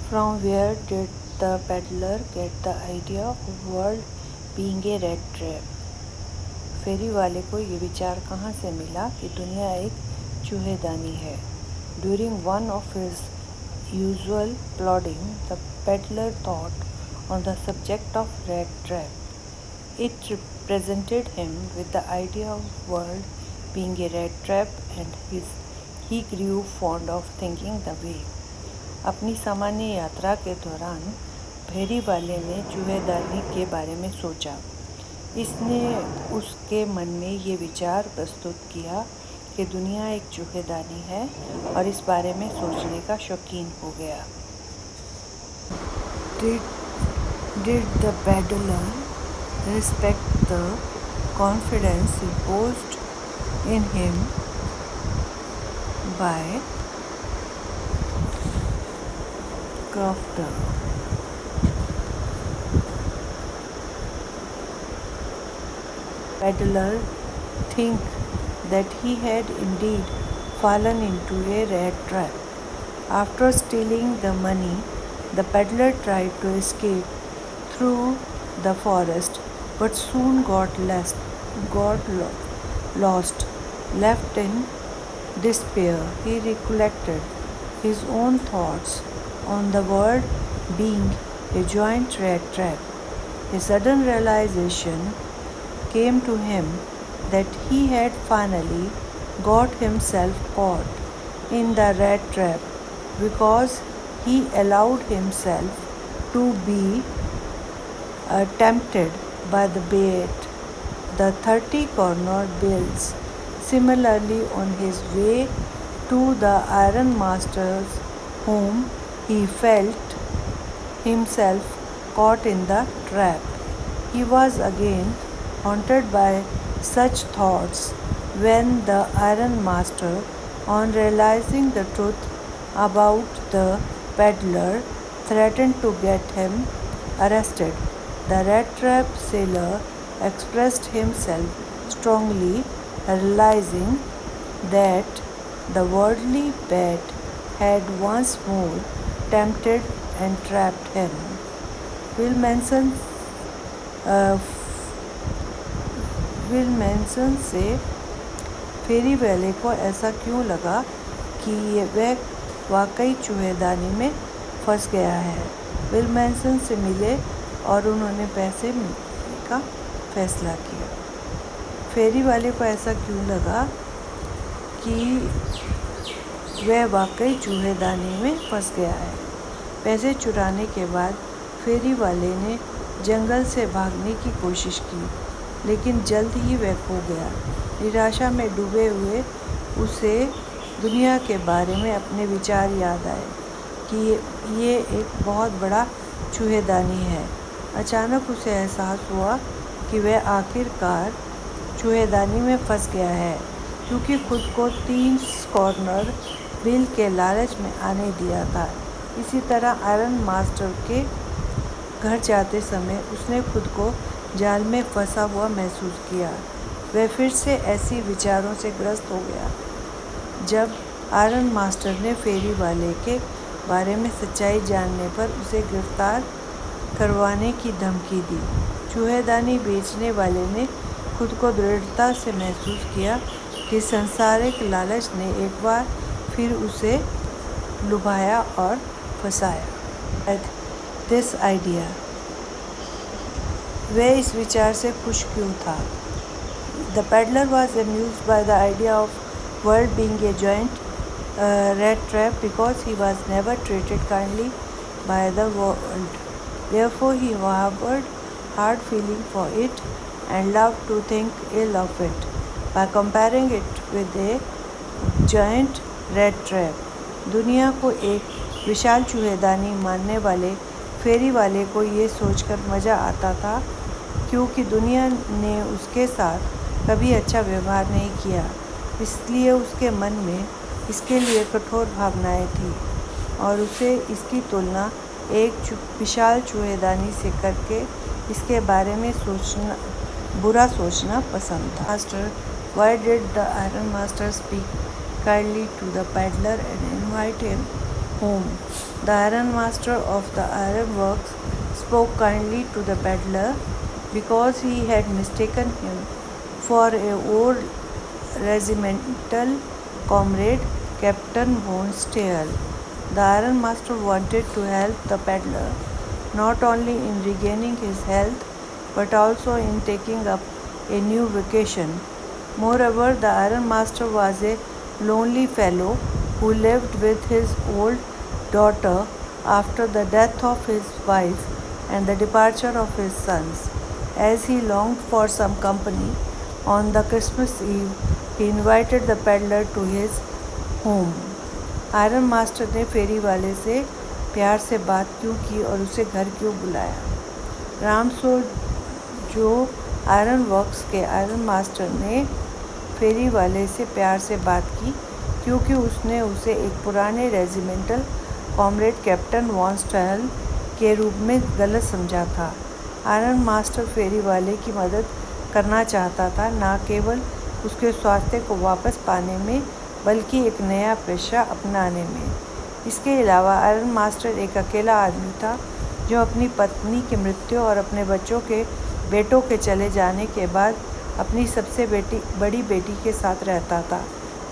From where did the peddler get the idea of world being a rat trap? फेरी वाले को ये विचार कहाँ से मिला कि दुनिया एक चूहेदानी है? During one of his usual plodding, the peddler thought on the subject of rat trap. It presented him with the idea of world being a rat trap, and he grew fond of thinking the way. अपनी सामान्य यात्रा के दौरान फेरी वाले ने चूहेदानी के बारे में सोचा। इसने उसके मन में ये विचार प्रस्तुत किया कि दुनिया एक चूहेदानी है और इस बारे में सोचने का शौकीन हो गया। Did the peddler respect the confidence imposed in him by Crofter? Peddler think that he had indeed fallen into a rat trap. After stealing the money, the peddler tried to escape through the forest, but soon got lost. Left in despair, he recollected his own thoughts on the world being a giant rat trap. A sudden realization came to him that he had finally got himself caught in the rat trap because he allowed himself to be tempted by the bait, the 30-cornered bills. Similarly, on his way to the ironmaster's home, he felt himself caught in the trap. He was again haunted by such thoughts when the ironmaster, on realizing the truth about the peddler, threatened to get him arrested. The rat trap sailor expressed himself strongly, realizing that the worldly bat had once more tempted and trapped him. विल्मेंसन से फेरी वाले को ऐसा क्यों लगा कि वह वाकई चूहेदानी में फंस गया है? विल्मेंसन से मिले और उन्होंने पैसे मिलने का फैसला किया। फेरी वाले को ऐसा क्यों लगा कि वह वाकई चूहेदानी में फंस गया है? पैसे चुराने के बाद फेरी वाले ने जंगल से भागने की कोशिश की, लेकिन जल्द ही वह खो गया। निराशा में डूबे हुए उसे दुनिया के बारे में अपने विचार याद आए कि ये एक बहुत बड़ा चूहेदानी है। अचानक उसे एहसास हुआ कि वह आखिरकार चूहेदानी में फंस गया है, क्योंकि खुद को 3 कॉर्नर बिल के लालच में आने दिया था। इसी तरह आयरन मास्टर के घर जाते समय उसने खुद को जाल में फंसा हुआ महसूस किया। वह फिर से ऐसी विचारों से ग्रस्त हो गया जब आयरन मास्टर ने फेरी वाले के बारे में सच्चाई जानने पर उसे गिरफ्तार करवाने की धमकी दी। चूहेदानी बेचने वाले ने खुद को दृढ़ता से महसूस किया कि सांसारिक लालच ने एक बार फिर उसे लुभाया और फंसाया। दिस आइडिया, वह इस विचार से खुश क्यों था? The peddler was amused by the idea of world being a giant rat trap because he was never treated kindly by the world. Therefore, he harbored hard feeling for it and loved to think ill of it by comparing it with a giant rat trap. दुनिया को एक विशाल चूहेदानी मानने वाले फेरी वाले को ये सोचकर मज़ा आता था क्योंकि दुनिया ने उसके साथ कभी अच्छा व्यवहार नहीं किया, इसलिए उसके मन में इसके लिए कठोर भावनाएं थी और उसे इसकी तुलना एक विशाल चूहेदानी से करके इसके बारे में बुरा सोचना पसंद था। Master, why did the iron master speak kindly to the peddler and invite him home? The iron master of the iron works spoke kindly to the peddler because he had mistaken him for an old regimental comrade, Captain von Steele. The iron master wanted to help the peddler not only in regaining his health but also in taking up a new vocation. Moreover, the iron master was a lonely fellow who lived with his old daughter after the death of his wife and the departure of his sons. As he longed for some company on the Christmas Eve, he invited the peddler to his home. Iron master ने फेरी वाले से प्यार से बात क्यों की और उसे घर क्यों बुलाया? रामसो जो आयरन वर्क्स के आयरन मास्टर ने फेरी वाले से प्यार से बात की क्योंकि उसने उसे एक पुराने रेजिमेंटल कॉमरेड कैप्टन वॉन स्टाइल के रूप में गलत समझा था। आयरन मास्टर फेरी वाले की मदद करना चाहता था, न केवल उसके स्वास्थ्य को वापस पाने में बल्कि एक नया पेशा अपनाने में। इसके अलावा आयरन मास्टर एक अकेला आदमी था जो अपनी पत्नी की मृत्यु और अपने बेटों के चले जाने के बाद अपनी सबसे बड़ी बेटी के साथ रहता था।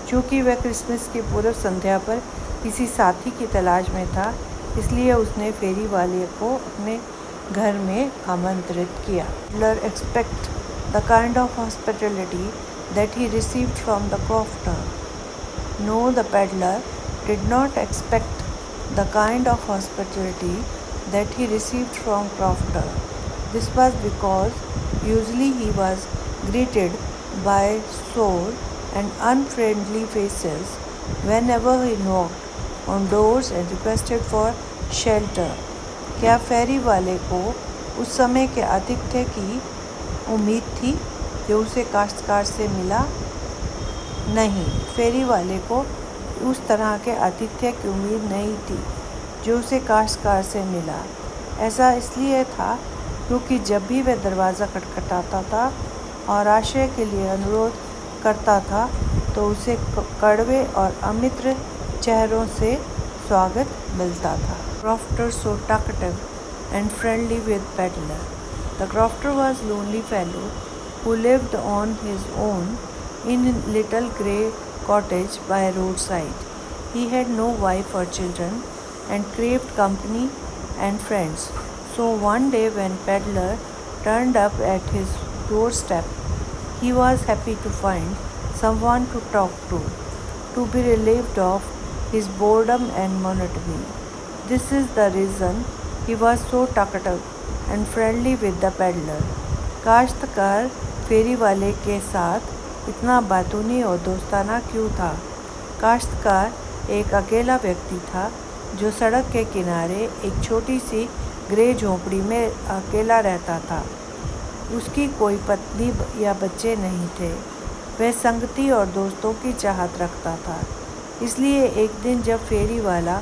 चूँकि वह क्रिसमस की पूर्व संध्या पर किसी साथी की तलाश में था, इसलिए उसने फेरी वाले को अपने घर में आमंत्रित किया। Peddler expect the kind of hospitality that he received from the crofter. No, the peddler did not expect the kind of hospitality that he received from crofter. This was because usually he was greeted by sour and unfriendly faces whenever he knocked on doors and requested for shelter. क्या फेरी वाले को उस समय के आतिथ्य की उम्मीद थी जो उसे काश्तकार से मिला? नहीं, फेरी वाले को उस तरह के आतिथ्य की उम्मीद नहीं थी जो उसे काश्तकार से मिला। ऐसा इसलिए था क्योंकि जब भी वह दरवाज़ा खटखटाता था और आश्रय के लिए अनुरोध करता था तो उसे कड़वे और अमित्र चेहरों से स्वागत मिलता था। Crofter so talkative and friendly with peddler. The crofter was a lonely fellow who lived on his own in a little grey cottage by a roadside. He had no wife or children and craved company and friends. So one day when peddler turned up at his doorstep, he was happy to find someone to talk to be relieved of his boredom and monotony. This is the reason he was so talkative and friendly with the peddler. काश्तकार फेरी वाले के साथ इतना बातूनी और दोस्ताना क्यों था? काश्तकार एक अकेला व्यक्ति था जो सड़क के किनारे एक छोटी सी ग्रे झोंपड़ी में अकेला रहता था। उसकी कोई पत्नी या बच्चे नहीं थे। वह संगति और दोस्तों की चाहत रखता था। इसलिए एक दिन जब फेरी वाला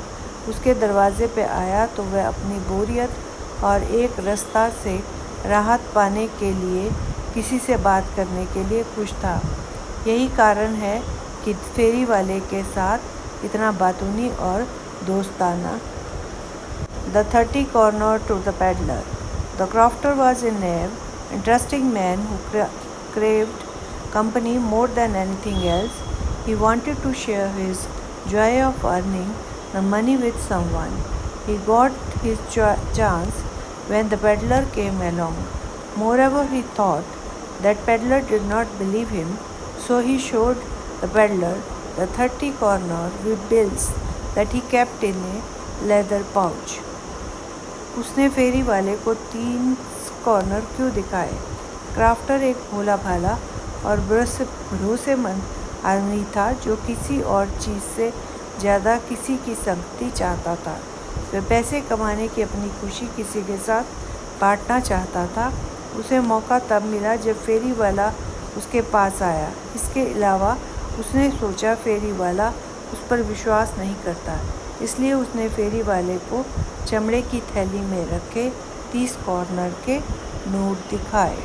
उसके दरवाजे पे आया तो वह अपनी बोरियत और एक रास्ता से राहत पाने के लिए किसी से बात करने के लिए खुश था। यही कारण है कि फेरी वाले के साथ इतना बातूनी और दोस्ताना। The 30 corner to the peddler. The crofter was a knave, interesting man who craved company more than anything else. He wanted to share his joy of earning the money with someone. He got his chance when the peddler came along. Moreover, he thought that peddler did not believe him, so he showed the peddler the 30 corner with bills that he kept in a leather pouch. उसने फेरी वाले को 3 corner क्यों दिखाए? Crafter एक भोला भाला और भरोसेमंद आदमी था जो किसी और चीज़ से ज़्यादा किसी की संगति चाहता था। वह पैसे कमाने की अपनी खुशी किसी के साथ बांटना चाहता था। उसे मौका तब मिला जब फेरी वाला उसके पास आया। इसके अलावा उसने सोचा फेरी वाला उस पर विश्वास नहीं करता, इसलिए उसने फेरी वाले को चमड़े की थैली में रखे 30 कॉर्नर के नोट दिखाए।